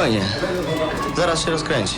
spokojnie. Zaraz się rozkręci.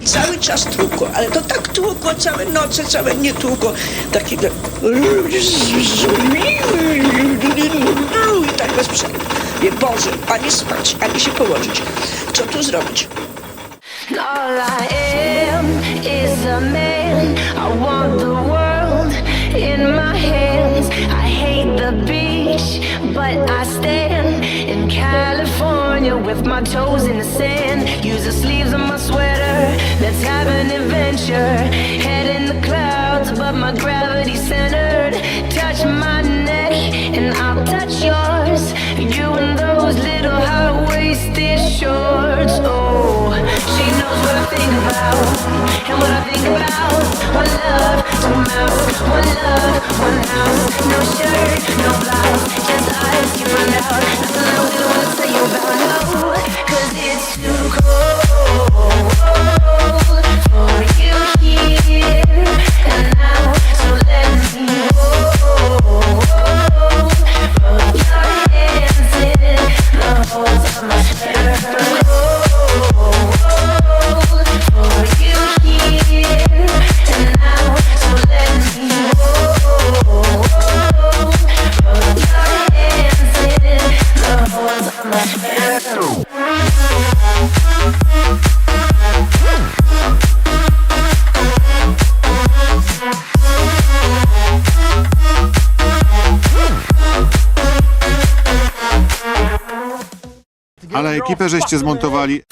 Cały czas tłukło, ale to tak tłukło, całe noce, całe nie tłukło. Taki... I tak bez przerwy. Wie, Boże, ani spać, ani się położyć. Co tu zrobić? All I am is a man. I want the world in my hands. I hate the beach, but I stand in California with my toes in the sand. Use the sleeves of my sweater. Let's have an adventure. Head in the clouds, but my gravity centered. Touch my neck and I'll touch yours. You and those little high-waisted shorts. Oh, she knows what I think about and what I think about. One love, one mouth, one love, one house. No shirt, no blouse, just eyes you run out. Nothing I really wanna tell you about, no, 'cause it's too cold for you here and now. So let me hold your hands in the holes of my sweater. For you here and now. So let me hold your hands in the holes of my sweater. Ale ekipę żeście zmontowali.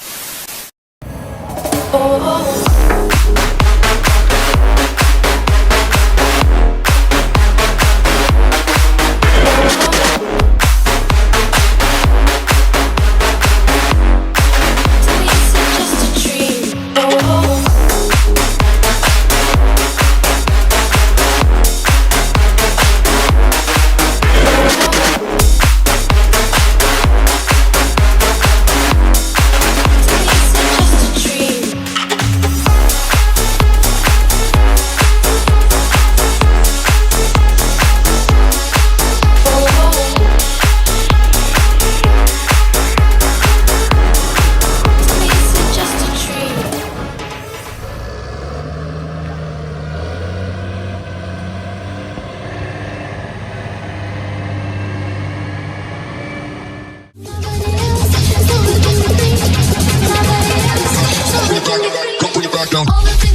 All the things